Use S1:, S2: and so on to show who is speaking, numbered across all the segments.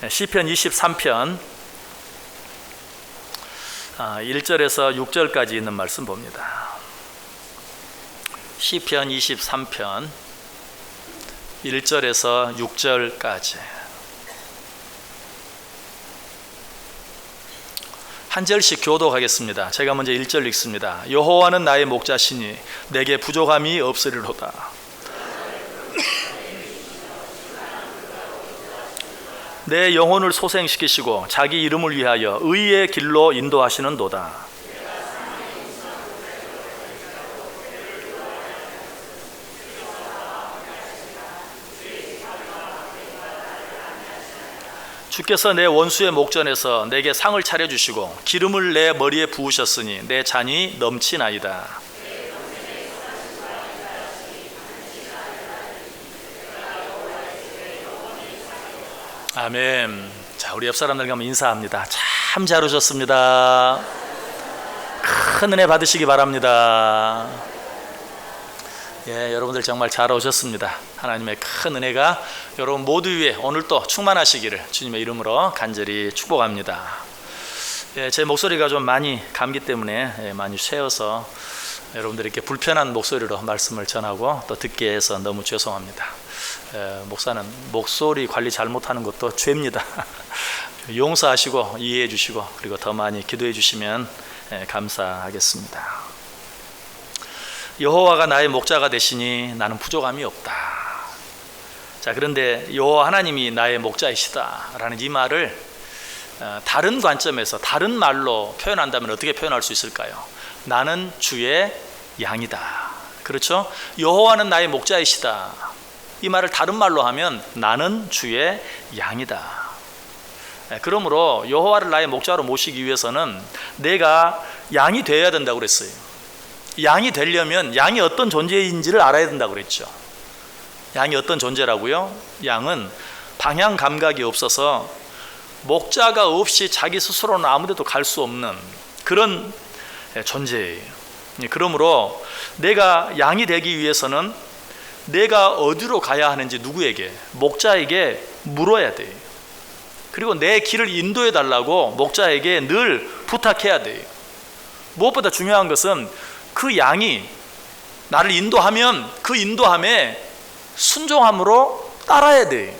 S1: 시편 23편 1절에서 6절까지 있는 말씀 봅니다. 시편 23편 1절에서 6절까지 한 절씩 교독하겠습니다. 제가 먼저 1절 읽습니다. 여호와는 나의 목자시니 내게 부족함이 없으리로다. 내 영혼을 소생시키시고 자기 이름을 위하여 의의 길로 인도하시는도다. 주께서 내 원수의 목전에서 내게 상을 차려주시고 기름을 내 머리에 부으셨으니 내 잔이 넘치나이다. 아멘. 자, 우리 옆 사람들과 한번 인사합니다. 참 잘 오셨습니다. 큰 은혜 받으시기 바랍니다. 예, 여러분들 정말 잘 오셨습니다. 하나님의 큰 은혜가 여러분 모두 위에 오늘 또 충만하시기를 주님의 이름으로 간절히 축복합니다. 예, 제 목소리가 좀 많이 감기 때문에 많이 쇠어서 여러분들에게 불편한 목소리로 말씀을 전하고 또 듣게 해서 너무 죄송합니다. 목사는 목소리 관리 잘못하는 것도 죄입니다. 용서하시고 이해해 주시고 그리고 더 많이 기도해 주시면 감사하겠습니다. 여호와가 나의 목자가 되시니 나는 부족함이 없다. 자, 그런데 여호와 하나님이 나의 목자이시다 라는 이 말을 다른 관점에서 다른 말로 표현한다면 어떻게 표현할 수 있을까요? 나는 주의 양이다. 그렇죠? 여호와는 나의 목자이시다. 이 말을 다른 말로 하면 나는 주의 양이다. 그러므로 여호와를 나의 목자로 모시기 위해서는 내가 양이 되어야 된다고 그랬어요. 양이 되려면 양이 어떤 존재인지를 알아야 된다고 그랬죠. 양이 어떤 존재라고요? 양은 방향 감각이 없어서 목자가 없이 자기 스스로는 아무데도 갈 수 없는 그런 존재예요. 그러므로 내가 양이 되기 위해서는 내가 어디로 가야 하는지 누구에게? 목자에게 물어야 돼요. 그리고 내 길을 인도해 달라고 목자에게 늘 부탁해야 돼요. 무엇보다 중요한 것은 그 양이 나를 인도하면 그 인도함에 순종함으로 따라야 돼요.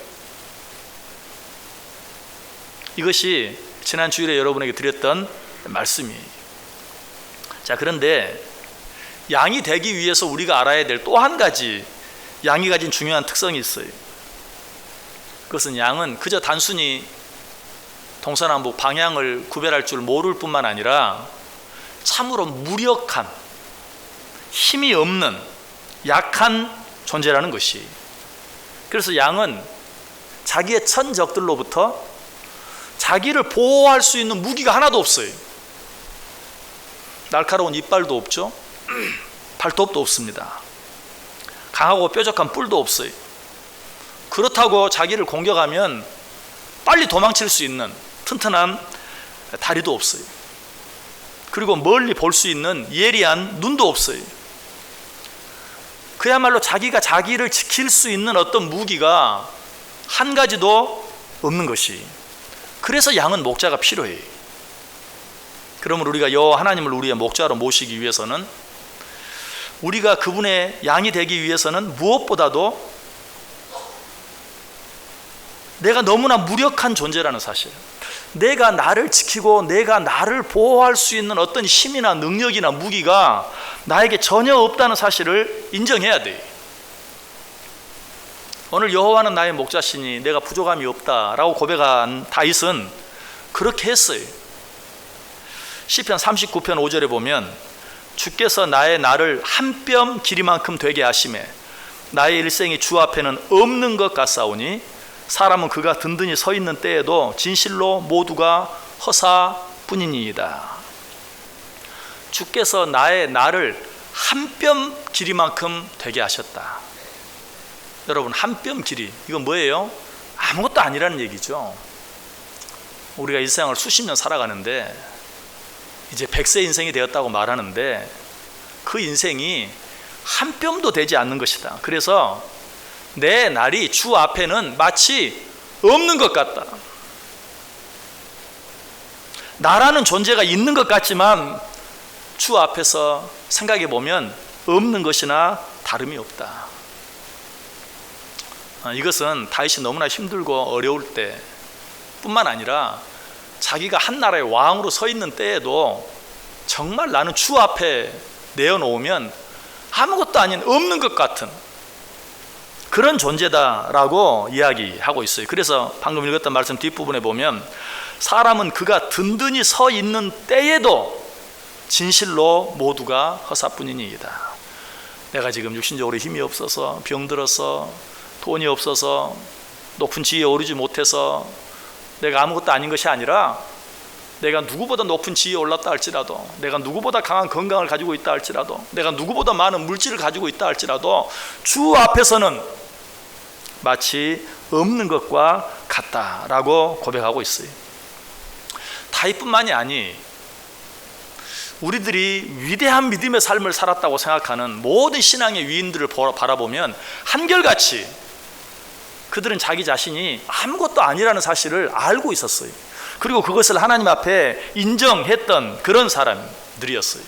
S1: 이것이 지난 주일에 여러분에게 드렸던 말씀이에요. 자, 그런데 양이 되기 위해서 우리가 알아야 될 또 한 가지 양이 가진 중요한 특성이 있어요. 그것은 양은 그저 단순히 동서남북 방향을 구별할 줄 모를 뿐만 아니라 참으로 무력한, 힘이 없는 약한 존재라는 것이. 그래서 양은 자기의 천적들로부터 자기를 보호할 수 있는 무기가 하나도 없어요. 날카로운 이빨도 없죠. 발톱도 없습니다. 강하고 뾰족한 뿔도 없어요. 그렇다고 자기를 공격하면 빨리 도망칠 수 있는 튼튼한 다리도 없어요. 그리고 멀리 볼 수 있는 예리한 눈도 없어요. 그야말로 자기가 자기를 지킬 수 있는 어떤 무기가 한 가지도 없는 것이. 그래서 양은 목자가 필요해요. 그러면 우리가 여호와 하나님을 우리의 목자로 모시기 위해서는 우리가 그분의 양이 되기 위해서는 무엇보다도 내가 너무나 무력한 존재라는 사실, 내가 나를 지키고 내가 나를 보호할 수 있는 어떤 힘이나 능력이나 무기가 나에게 전혀 없다는 사실을 인정해야 돼. 오늘 여호와는 나의 목자시니 내가 부족함이 없다라고 고백한 다윗은 그렇게 했어요. 시편 39편 5절에 보면 주께서 나의 날을 한 뼘 길이만큼 되게 하시매 나의 일생이 주 앞에는 없는 것 같사오니 사람은 그가 든든히 서 있는 때에도 진실로 모두가 허사뿐이니이다. 주께서 나의 날을 한 뼘 길이만큼 되게 하셨다. 여러분, 한 뼘 길이, 이건 뭐예요? 아무것도 아니라는 얘기죠. 우리가 이 세상을 수십 년 살아가는데 이제 100세 인생이 되었다고 말하는데 그 인생이 한 뼘도 되지 않는 것이다. 그래서 내 날이 주 앞에는 마치 없는 것 같다. 나라는 존재가 있는 것 같지만 주 앞에서 생각해 보면 없는 것이나 다름이 없다. 이것은 다윗이 너무나 힘들고 어려울 때 뿐만 아니라 자기가 한 나라의 왕으로 서 있는 때에도 정말 나는 주 앞에 내어놓으면 아무것도 아닌 없는 것 같은 그런 존재다라고 이야기하고 있어요. 그래서 방금 읽었던 말씀 뒷부분에 보면 사람은 그가 든든히 서 있는 때에도 진실로 모두가 허사뿐이니이다. 내가 지금 육신적으로 힘이 없어서 병들어서 돈이 없어서 높은 지위에 오르지 못해서 내가 아무것도 아닌 것이 아니라 내가 누구보다 높은 지위에 올랐다 할지라도, 내가 누구보다 강한 건강을 가지고 있다 할지라도, 내가 누구보다 많은 물질을 가지고 있다 할지라도 주 앞에서는 마치 없는 것과 같다라고 고백하고 있어요. 다윗뿐만이 아니 우리들이 위대한 믿음의 삶을 살았다고 생각하는 모든 신앙의 위인들을 바라보면 한결같이 그들은 자기 자신이 아무것도 아니라는 사실을 알고 있었어요. 그리고 그것을 하나님 앞에 인정했던 그런 사람들이었어요.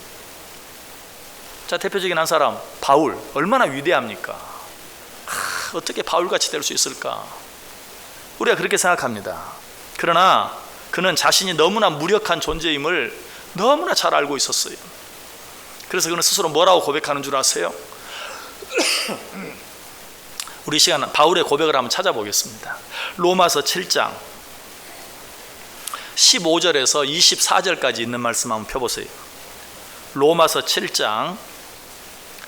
S1: 자, 대표적인 한 사람 바울, 얼마나 위대합니까? 어떻게 바울같이 될 수 있을까? 우리가 그렇게 생각합니다. 그러나 그는 자신이 너무나 무력한 존재임을 너무나 잘 알고 있었어요. 그래서 그는 스스로 뭐라고 고백하는 줄 아세요? 우리 시간 바울의 고백을 한번 찾아보겠습니다. 로마서 7장 15절에서 24절까지 있는 말씀 한번 펴보세요. 로마서 7장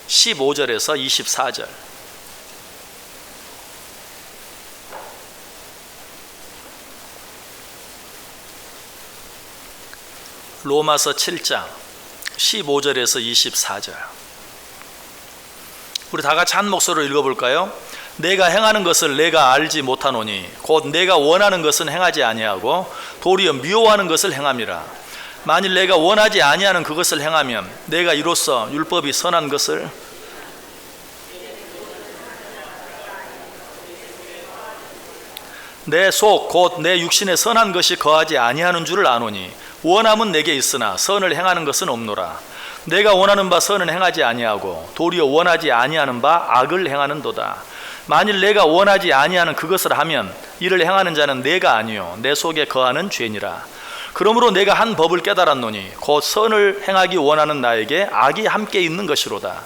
S1: 15절에서 24절. 로마서 7장 15절에서 24절. 우리 다 같이 한 목소리로 읽어볼까요? 내가 행하는 것을 내가 알지 못하노니 곧 내가 원하는 것은 행하지 아니하고 도리어 미워하는 것을 행함이라. 만일 내가 원하지 아니하는 그것을 행하면 내가 이로써 율법이 선한 것을 내 속 곧 내 육신에 선한 것이 거하지 아니하는 줄을 아노니 원함은 내게 있으나 선을 행하는 것은 없노라. 내가 원하는 바 선은 행하지 아니하고 도리어 원하지 아니하는 바 악을 행하는도다. 만일 내가 원하지 아니하는 그것을 하면 이를 행하는 자는 내가 아니요 내 속에 거하는 죄니라. 그러므로 내가 한 법을 깨달았노니 곧 선을 행하기 원하는 나에게 악이 함께 있는 것이로다.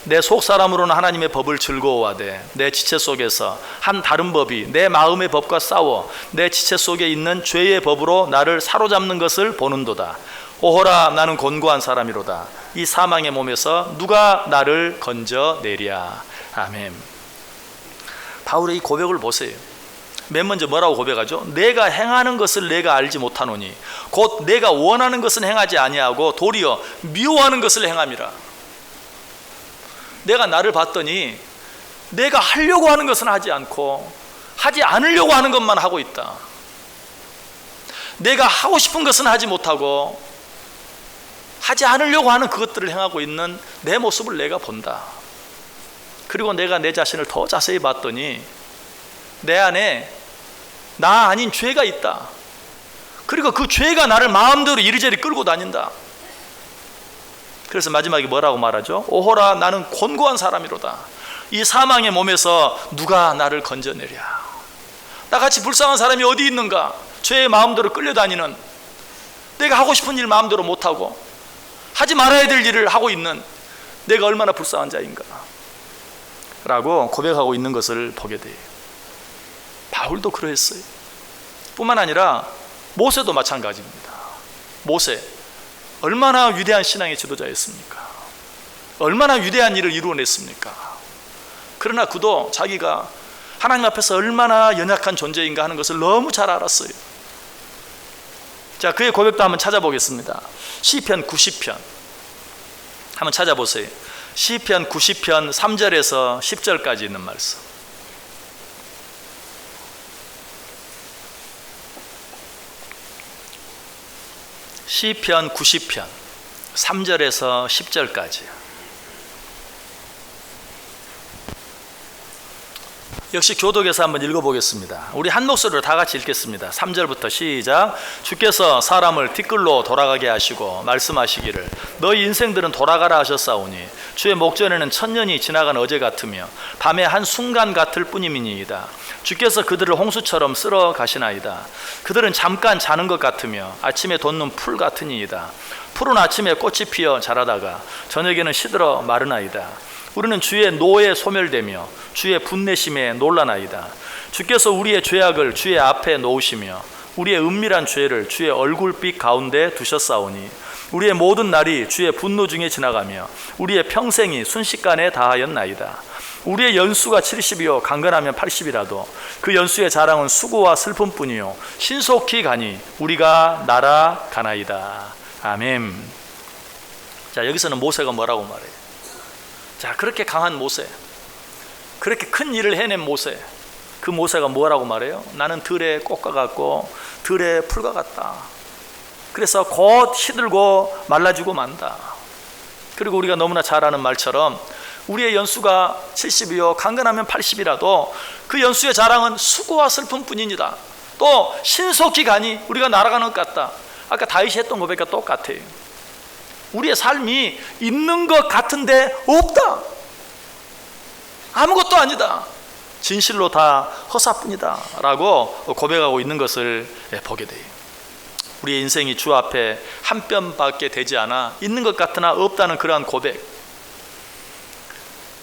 S1: 내 속사람으로는 하나님의 법을 즐거워하되 내 지체 속에서 한 다른 법이 내 마음의 법과 싸워 내 지체 속에 있는 죄의 법으로 나를 사로잡는 것을 보는도다. 오호라, 나는 곤고한 사람이로다. 이 사망의 몸에서 누가 나를 건져내랴. 아멘. 바울의 이 고백을 보세요. 맨 먼저 뭐라고 고백하죠? 내가 행하는 것을 내가 알지 못하노니 곧 내가 원하는 것은 행하지 아니하고 도리어 미워하는 것을 행함이라. 내가 나를 봤더니 내가 하려고 하는 것은 하지 않고 하지 않으려고 하는 것만 하고 있다. 내가 하고 싶은 것은 하지 못하고 하지 않으려고 하는 그것들을 행하고 있는 내 모습을 내가 본다. 그리고 내가 내 자신을 더 자세히 봤더니 내 안에 나 아닌 죄가 있다. 그리고 그 죄가 나를 마음대로 이리저리 끌고 다닌다. 그래서 마지막에 뭐라고 말하죠? 오호라, 나는 곤고한 사람이로다. 이 사망의 몸에서 누가 나를 건져내랴. 나같이 불쌍한 사람이 어디 있는가? 죄의 마음대로 끌려다니는, 내가 하고 싶은 일 마음대로 못하고 하지 말아야 될 일을 하고 있는 내가 얼마나 불쌍한 자인가 라고 고백하고 있는 것을 보게 돼요. 바울도 그러했어요. 뿐만 아니라 모세도 마찬가지입니다. 모세 얼마나 위대한 신앙의 지도자였습니까? 얼마나 위대한 일을 이루어냈습니까? 그러나 그도 자기가 하나님 앞에서 얼마나 연약한 존재인가 하는 것을 너무 잘 알았어요. 자, 그의 고백도 한번 찾아보겠습니다. 시편 90편 한번 찾아보세요. 시편 90편 3절에서 10절까지 있는 말씀. 시편 90편 3절에서 10절까지. 역시 교독에서 한번 읽어보겠습니다. 우리 한 목소리로 다 같이 읽겠습니다. 3절부터 시작. 주께서 사람을 뒷글로 돌아가게 하시고 말씀하시기를 너희 인생들은 돌아가라 하셨사오니 주의 목전에는 천년이 지나간 어제 같으며 밤의 한순간 같을 뿐임이니이다. 주께서 그들을 홍수처럼 쓸어 가시나이다. 그들은 잠깐 자는 것 같으며 아침에 돋는 풀 같으니이다. 푸른 아침에 꽃이 피어 자라다가 저녁에는 시들어 마르나이다. 우리는 주의 노에 소멸되며 주의 분내심에 놀라나이다. 주께서 우리의 죄악을 주의 앞에 놓으시며 우리의 은밀한 죄를 주의 얼굴빛 가운데 두셨사오니 우리의 모든 날이 주의 분노 중에 지나가며 우리의 평생이 순식간에 다하였나이다. 우리의 연수가 70이요 강건하면 80이라도 그 연수의 자랑은 수고와 슬픔뿐이요 신속히 가니 우리가 날아가나이다. 아멘. 자, 여기서는 모세가 뭐라고 말해요? 자, 그렇게 강한 모세, 그렇게 큰 일을 해낸 모세, 그 모세가 뭐라고 말해요? 나는 들의 꽃과 같고 들의 풀과 같다. 그래서 곧 시들고 말라지고 만다. 그리고 우리가 너무나 잘 아는 말처럼 우리의 연수가 70이요 강건하면 80이라도 그 연수의 자랑은 수고와 슬픔뿐이니다. 또 신속히 가니 우리가 날아가는 것 같다. 아까 다윗이 했던 고백과 똑같아요. 우리의 삶이 있는 것 같은데 없다. 아무것도 아니다. 진실로 다 허사뿐이다 라고 고백하고 있는 것을 보게 돼요. 우리의 인생이 주 앞에 한 뼘밖에 되지 않아 있는 것 같으나 없다는 그러한 고백,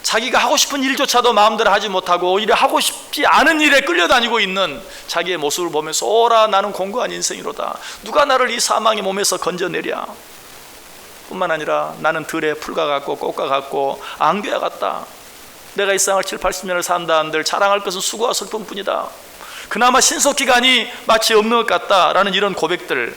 S1: 자기가 하고 싶은 일조차도 마음대로 하지 못하고 오히려 하고 싶지 않은 일에 끌려다니고 있는 자기의 모습을 보면서 오라 나는 공고한 인생이로다. 누가 나를 이 사망의 몸에서 건져내랴. 뿐만 아니라 나는 들의 풀과 같고 꽃과 같고 안개와 같다. 내가 이 세상을 7, 80년을 산다 한들 자랑할 것은 수고와 슬픔뿐이다. 그나마 신속히 가니 마치 없는 것 같다라는 이런 고백들,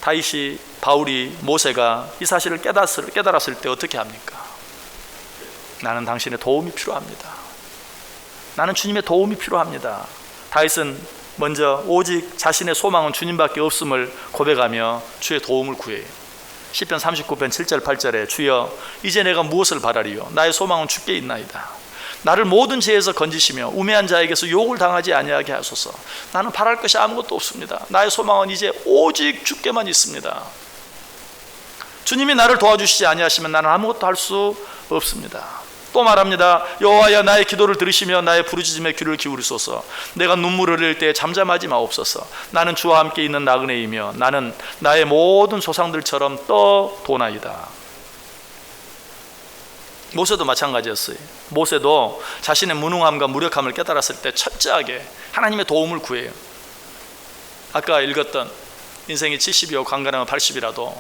S1: 다윗이, 바울이, 모세가 이 사실을 깨달았을 때 어떻게 합니까? 나는 당신의 도움이 필요합니다. 나는 주님의 도움이 필요합니다. 다윗은 먼저 오직 자신의 소망은 주님밖에 없음을 고백하며 주의 도움을 구해요. 시편 39편 7절 8절에 주여 이제 내가 무엇을 바라리요? 나의 소망은 주께 있나이다. 나를 모든 죄에서 건지시며 우매한 자에게서 욕을 당하지 아니하게 하소서. 나는 바랄 것이 아무것도 없습니다. 나의 소망은 이제 오직 주께만 있습니다. 주님이 나를 도와주시지 아니하시면 나는 아무것도 할 수 없습니다. 또 말합니다. 여호와여 나의 기도를 들으시며 나의 부르짖음에 귀를 기울이소서. 내가 눈물을 흘릴 때 잠잠하지 마옵소서. 나는 주와 함께 있는 나그네이며 나는 나의 모든 조상들처럼 떠도나이다. 모세도 마찬가지였어요. 모세도 자신의 무능함과 무력함을 깨달았을 때 철저하게 하나님의 도움을 구해요. 아까 읽었던 인생이 70이요 강건하면 80이라도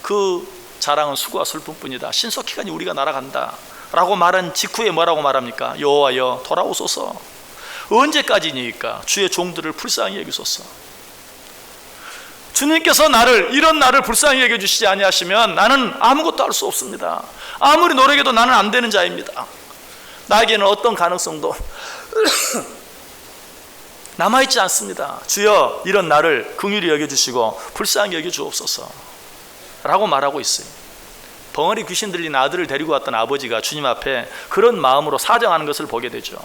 S1: 그 자랑은 수고와 슬픔뿐이다. 신속히 가니 우리가 날아간다 라고 말한 직후에 뭐라고 말합니까? 여호와여 돌아오소서. 언제까지니까 주의 종들을 불쌍히 여기소서. 주님께서 이런 나를 불쌍히 여겨주시지 아니하시면 나는 아무것도 할 수 없습니다. 아무리 노력해도 나는 안 되는 자입니다. 나에게는 어떤 가능성도 남아있지 않습니다. 주여 이런 나를 긍휼히 여겨주시고 불쌍히 여겨주옵소서 라고 말하고 있어요. 벙어리 귀신 들린 아들을 데리고 왔던 아버지가 주님 앞에 그런 마음으로 사정하는 것을 보게 되죠.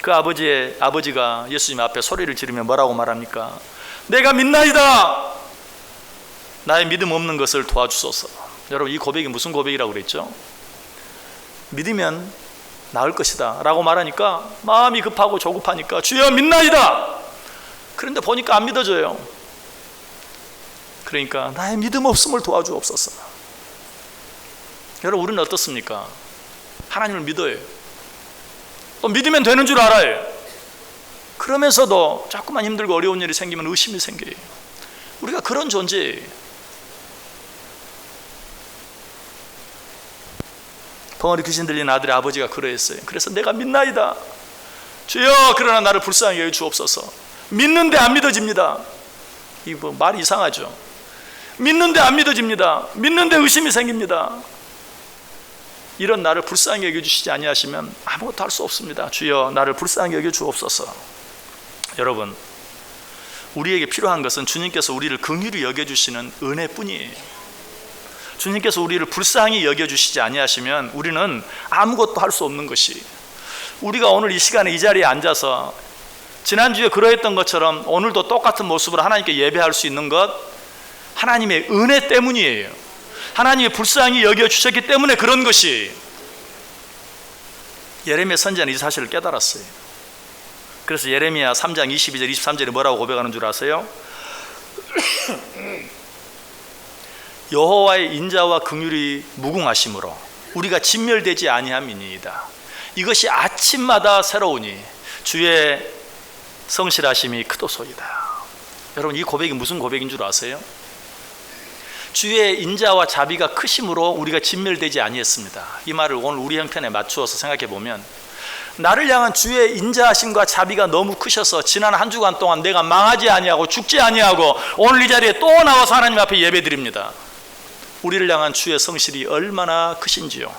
S1: 그 아버지가 예수님 앞에 소리를 지르며 뭐라고 말합니까? 내가 믿나이다. 나의 믿음 없는 것을 도와주소서. 여러분 이 고백이 무슨 고백이라고 그랬죠? 믿으면 나을 것이다 라고 말하니까 마음이 급하고 조급하니까 주여 믿나이다. 그런데 보니까 안 믿어져요. 그러니까 나의 믿음 없음을 도와주옵소서. 여러분 우리는 어떻습니까? 하나님을 믿어요. 또 믿으면 되는 줄 알아요. 그러면서도 자꾸만 힘들고 어려운 일이 생기면 의심이 생겨요. 우리가 그런 존재예요. 벙어리 귀신 들린 아들의 아버지가 그러했어요. 그래서 내가 믿나이다. 주여 그러나 나를 불쌍히 여겨주옵소서. 믿는데 안 믿어집니다. 이거 말이 이상하죠. 믿는데 안 믿어집니다. 믿는데 의심이 생깁니다. 이런 나를 불쌍히 여겨주시지 아니하시면 아무것도 할 수 없습니다. 주여 나를 불쌍히 여겨주옵소서. 여러분 우리에게 필요한 것은 주님께서 우리를 긍휼히 여겨주시는 은혜뿐이에요. 주님께서 우리를 불쌍히 여겨주시지 아니하시면 우리는 아무것도 할 수 없는 것이, 우리가 오늘 이 시간에 이 자리에 앉아서 지난주에 그러했던 것처럼 오늘도 똑같은 모습으로 하나님께 예배할 수 있는 것, 하나님의 은혜 때문이에요. 하나님이 불쌍히 여겨주셨기 때문에 그런 것이. 예레미야 선지자는 이 사실을 깨달았어요. 그래서 예레미야 3장 22절 23절에 뭐라고 고백하는 줄 아세요? 여호와의 인자와 긍휼이 무궁하심으로 우리가 진멸되지 아니함이니이다. 이것이 아침마다 새로우니 주의 성실하심이 크도소이다. 여러분, 이 고백이 무슨 고백인 줄 아세요? 주의 인자와 자비가 크심으로 우리가 진멸되지 아니했습니다. 이 말을 오늘 우리 형편에 맞추어서 생각해 보면, 나를 향한 주의 인자하심과 자비가 너무 크셔서 지난 한 주간 동안 내가 망하지 아니하고 죽지 아니하고 오늘 이 자리에 또 나와서 하나님 앞에 예배드립니다. 우리를 향한 주의 성실이 얼마나 크신지요.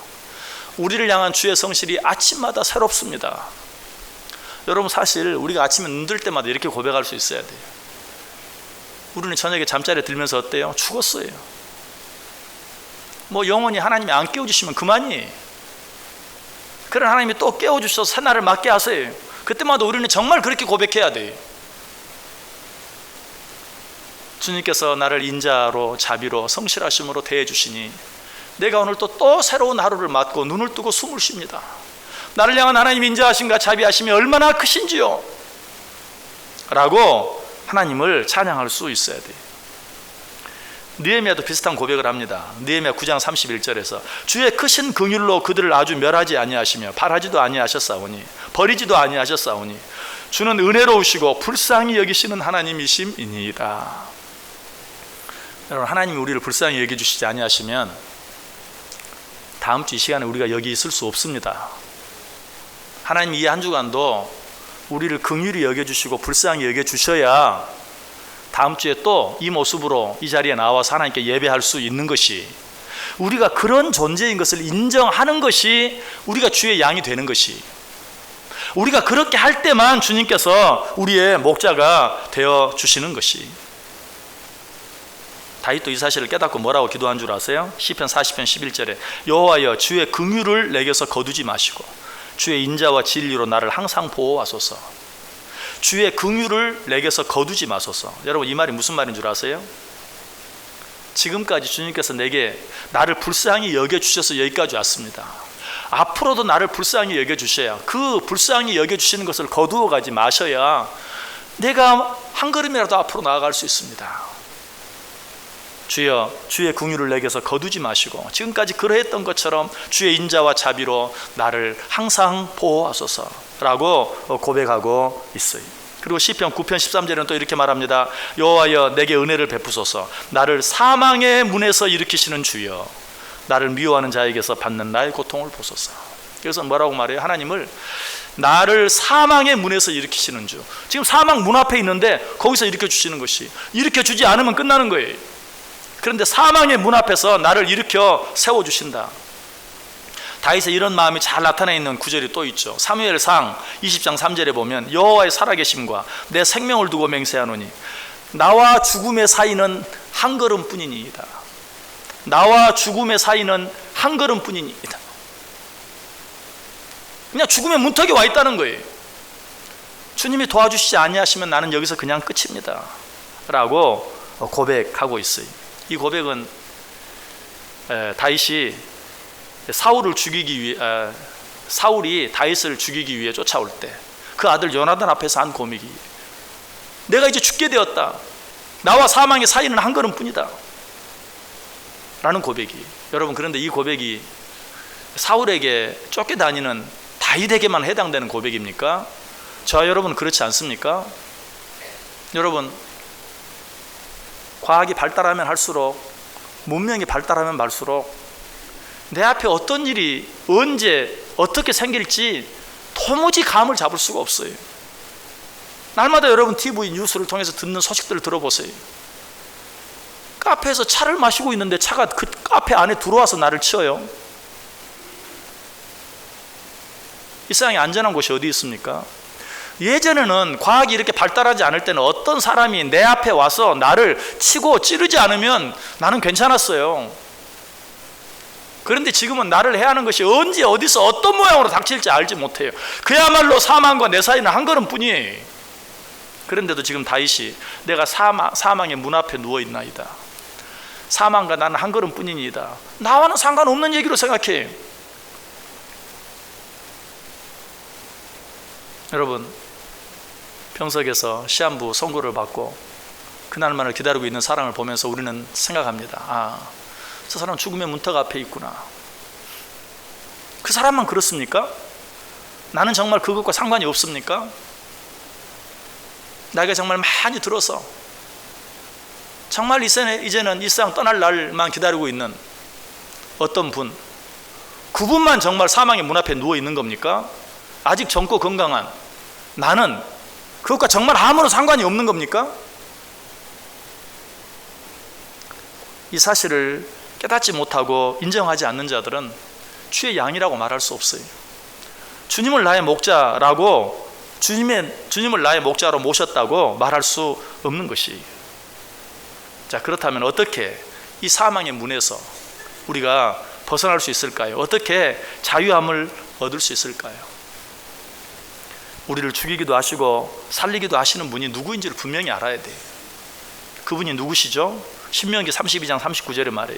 S1: 우리를 향한 주의 성실이 아침마다 새롭습니다. 여러분, 사실 우리가 아침에 눈 뜰 때마다 이렇게 고백할 수 있어야 돼요. 우리는 저녁에 잠자리에 들면서 어때요? 죽었어요. 뭐 영원히 하나님이 안 깨워주시면 그만이에요. 그런 하나님이 또 깨워주셔서 새날을 맞게 하세요. 그때마다 우리는 정말 그렇게 고백해야 돼요. 주님께서 나를 인자로 자비로 성실하심으로 대해주시니 내가 오늘 또 새로운 하루를 맞고 눈을 뜨고 숨을 쉽니다. 나를 향한 하나님 인자하심과 자비하심이 얼마나 크신지요 라고 하나님을 찬양할 수 있어야 돼요. 느헤미야도 비슷한 고백을 합니다. 느헤미야 9장 31절에서 주의 크신 긍휼로 그들을 아주 멸하지 아니하시며 발하지도 아니하셨사오니 버리지도 아니하셨사오니 주는 은혜로우시고 불쌍히 여기시는 하나님이심이니이다. 여러분, 하나님이 우리를 불쌍히 여겨주시지 아니하시면 다음 주 이 시간에 우리가 여기 있을 수 없습니다. 하나님이 이 한 주간도 우리를 긍휼히 여겨주시고 불쌍히 여겨주셔야 다음 주에 또 이 모습으로 이 자리에 나와서 하나님께 예배할 수 있는 것이, 우리가 그런 존재인 것을 인정하는 것이 우리가 주의 양이 되는 것이, 우리가 그렇게 할 때만 주님께서 우리의 목자가 되어 주시는 것이. 다윗도 이 사실을 깨닫고 뭐라고 기도한 줄 아세요? 시편 40편 11절에 여호와여 주의 긍휼을 내게서 거두지 마시고 주의 인자와 진리로 나를 항상 보호하소서. 주의 긍휼을 내게서 거두지 마소서. 여러분, 이 말이 무슨 말인 줄 아세요? 지금까지 주님께서 내게 나를 불쌍히 여겨주셔서 여기까지 왔습니다. 앞으로도 나를 불쌍히 여겨주셔야, 그 불쌍히 여겨주시는 것을 거두어 가지 마셔야 내가 한 걸음이라도 앞으로 나아갈 수 있습니다. 주여 주의 긍휼을 내게서 거두지 마시고 지금까지 그러했던 것처럼 주의 인자와 자비로 나를 항상 보호하소서라고 고백하고 있어요. 그리고 시편 9편 13절에는 또 이렇게 말합니다. 여호와여 내게 은혜를 베푸소서. 나를 사망의 문에서 일으키시는 주여 나를 미워하는 자에게서 받는 나의 고통을 보소서. 그래서 뭐라고 말해요? 하나님을 나를 사망의 문에서 일으키시는 주. 지금 사망 문 앞에 있는데 거기서 일으켜주시는 것이, 일으켜주지 않으면 끝나는 거예요. 그런데 사망의 문 앞에서 나를 일으켜 세워주신다. 다윗의 이런 마음이 잘 나타나 있는 구절이 또 있죠. 사무엘상 20장 3절에 보면 여호와의 살아계심과 내 생명을 두고 맹세하노니 나와 죽음의 사이는 한 걸음뿐이니이다. 나와 죽음의 사이는 한 걸음뿐이니이다. 그냥 죽음의 문턱에 와 있다는 거예요. 주님이 도와주시지 아니하시면 나는 여기서 그냥 끝입니다 라고 고백하고 있어요. 이 고백은 다윗이 사울을 죽이기 위해, 사울이 다윗을 죽이기 위해 쫓아올 때 그 아들 요나단 앞에서 한 고백이, 내가 이제 죽게 되었다. 나와 사망의 사이는 한 걸음뿐이다 라는 고백이. 여러분, 그런데 이 고백이 사울에게 쫓겨다니는 다윗에게만 해당되는 고백입니까? 저와 여러분은 그렇지 않습니까? 여러분, 과학이 발달하면 할수록, 문명이 발달하면 갈수록 내 앞에 어떤 일이 언제 어떻게 생길지 도무지 감을 잡을 수가 없어요. 날마다 여러분 TV 뉴스를 통해서 듣는 소식들을 들어보세요. 카페에서 차를 마시고 있는데 차가 그 카페 안에 들어와서 나를 치어요. 이 세상에 안전한 곳이 어디 있습니까? 예전에는 과학이 이렇게 발달하지 않을 때는 어떤 사람이 내 앞에 와서 나를 치고 찌르지 않으면 나는 괜찮았어요. 그런데 지금은 나를 해하는 것이 언제 어디서 어떤 모양으로 닥칠지 알지 못해요. 그야말로 사망과 내 사이는 한 걸음뿐이에요. 그런데도 지금 다윗이 내가 사망의 문 앞에 누워있나이다, 사망과 나는 한 걸음뿐이니이다, 나와는 상관없는 얘기로 생각해요. 여러분, 병석에서 시한부 선고를 받고 그날만을 기다리고 있는 사람을 보면서 우리는 생각합니다. 아, 저 사람은 죽음의 문턱 앞에 있구나. 그 사람만 그렇습니까? 나는 정말 그것과 상관이 없습니까? 나이가 정말 많이 들어서 정말 이제는 이 세상 떠날 날만 기다리고 있는 어떤 분, 그분만 정말 사망의 문 앞에 누워 있는 겁니까? 아직 젊고 건강한 나는 그것과 정말 아무런 상관이 없는 겁니까? 이 사실을 깨닫지 못하고 인정하지 않는 자들은 주의 양이라고 말할 수 없어요. 주님을 나의 목자라고, 주님을 나의 목자로 모셨다고 말할 수 없는 것이. 자, 그렇다면 어떻게 이 사망의 문에서 우리가 벗어날 수 있을까요? 어떻게 자유함을 얻을 수 있을까요? 우리를 죽이기도 하시고 살리기도 하시는 분이 누구인지를 분명히 알아야 돼요. 그분이 누구시죠? 신명기 32장 39절에 말해요.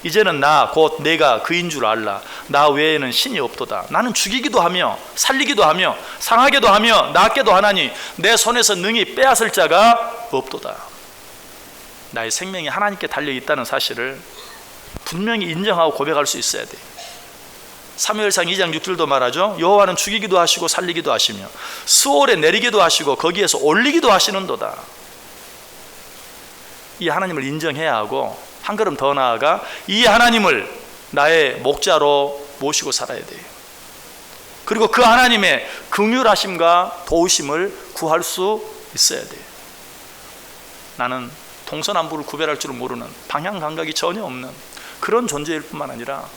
S1: 이제는 나 곧 내가 그인 줄 알라. 나 외에는 신이 없도다. 나는 죽이기도 하며 살리기도 하며 상하게도 하며 낫게도 하나니 내 손에서 능히 빼앗을 자가 없도다. 나의 생명이 하나님께 달려있다는 사실을 분명히 인정하고 고백할 수 있어야 돼. 사무엘상 2장 6절도 말하죠. 여호와는 죽이기도 하시고 살리기도 하시며 수월에 내리기도 하시고 거기에서 올리기도 하시는도다. 이 하나님을 인정해야 하고 한 걸음 더 나아가 이 하나님을 나의 목자로 모시고 살아야 돼요. 그리고 그 하나님의 긍휼하심과 도우심을 구할 수 있어야 돼요. 나는 동서남북을 구별할 줄 모르는, 방향 감각이 전혀 없는 그런 존재일 뿐만 아니라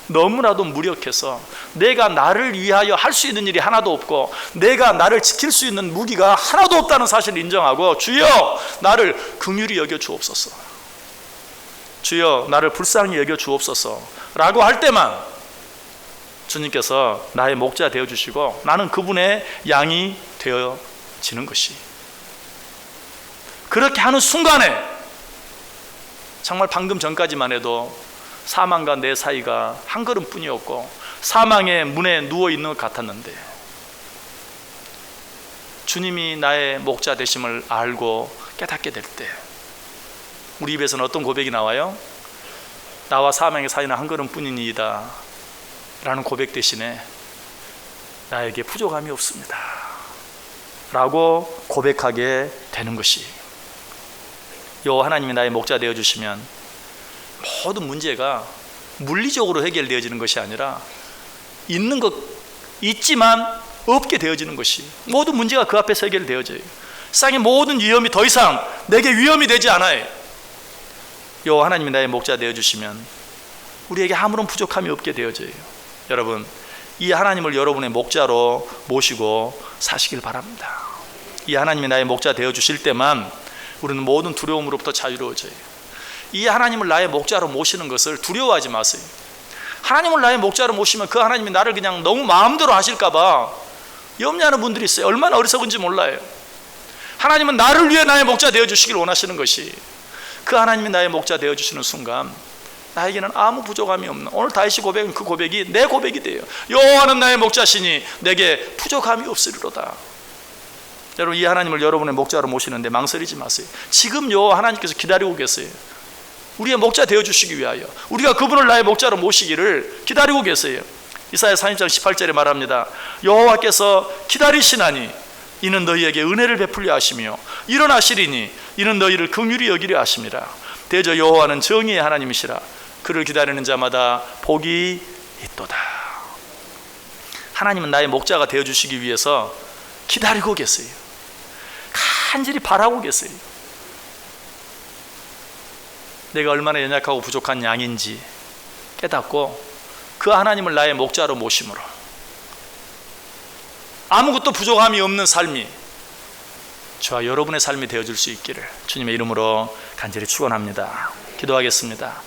S1: 너무나도 무력해서 내가 나를 위하여 할 수 있는 일이 하나도 없고 내가 나를 지킬 수 있는 무기가 하나도 없다는 사실을 인정하고 주여 나를 긍휼히 여겨 주옵소서, 주여 나를 불쌍히 여겨 주옵소서 라고 할 때만 주님께서 나의 목자 되어 주시고 나는 그분의 양이 되어지는 것이. 그렇게 하는 순간에 정말 방금 전까지만 해도 사망과 내 사이가 한 걸음뿐이었고 사망의 문에 누워있는 것 같았는데 주님이 나의 목자 되심을 알고 깨닫게 될 때 우리 입에서는 어떤 고백이 나와요? 나와 사망의 사이는 한 걸음뿐이니이다 라는 고백 대신에 나에게 부족함이 없습니다 라고 고백하게 되는 것이, 요 하나님이 나의 목자 되어주시면 모든 문제가 물리적으로 해결되어지는 것이 아니라 있는 것, 있지만 없게 되어지는 것이, 모든 문제가 그 앞에서 해결되어져요. 세상의 모든 위험이 더 이상 내게 위험이 되지 않아요. 요 하나님이 나의 목자 되어주시면 우리에게 아무런 부족함이 없게 되어져요. 여러분, 이 하나님을 여러분의 목자로 모시고 사시길 바랍니다. 이 하나님이 나의 목자 되어주실 때만 우리는 모든 두려움으로부터 자유로워져요. 이 하나님을 나의 목자로 모시는 것을 두려워하지 마세요. 하나님을 나의 목자로 모시면 그 하나님이 나를 그냥 너무 마음대로 하실까 봐 염려하는 분들이 있어요. 얼마나 어리석은지 몰라요. 하나님은 나를 위해 나의 목자 되어주시길 원하시는 것이, 그 하나님이 나의 목자 되어주시는 순간 나에게는 아무 부족함이 없는, 오늘 다윗이 고백은 그 고백이 내 고백이 돼요. 여호와는 나의 목자시니 내게 부족함이 없으리로다. 여러분, 이 하나님을 여러분의 목자로 모시는데 망설이지 마세요. 지금 여호와 하나님께서 기다리고 계세요. 우리의 목자 되어주시기 위하여 우리가 그분을 나의 목자로 모시기를 기다리고 계세요. 이사야 40장 18절에 말합니다. 여호와께서 기다리시나니 이는 너희에게 은혜를 베풀려 하시며 일어나시리니 이는 너희를 긍휼히 여기려 하심이라. 대저 여호와는 정의의 하나님이시라. 그를 기다리는 자마다 복이 있도다. 하나님은 나의 목자가 되어주시기 위해서 기다리고 계세요. 간절히 바라고 계세요. 내가 얼마나 연약하고 부족한 양인지 깨닫고 그 하나님을 나의 목자로 모심으로 아무것도 부족함이 없는 삶이 저와 여러분의 삶이 되어줄 수 있기를 주님의 이름으로 간절히 축원합니다. 기도하겠습니다.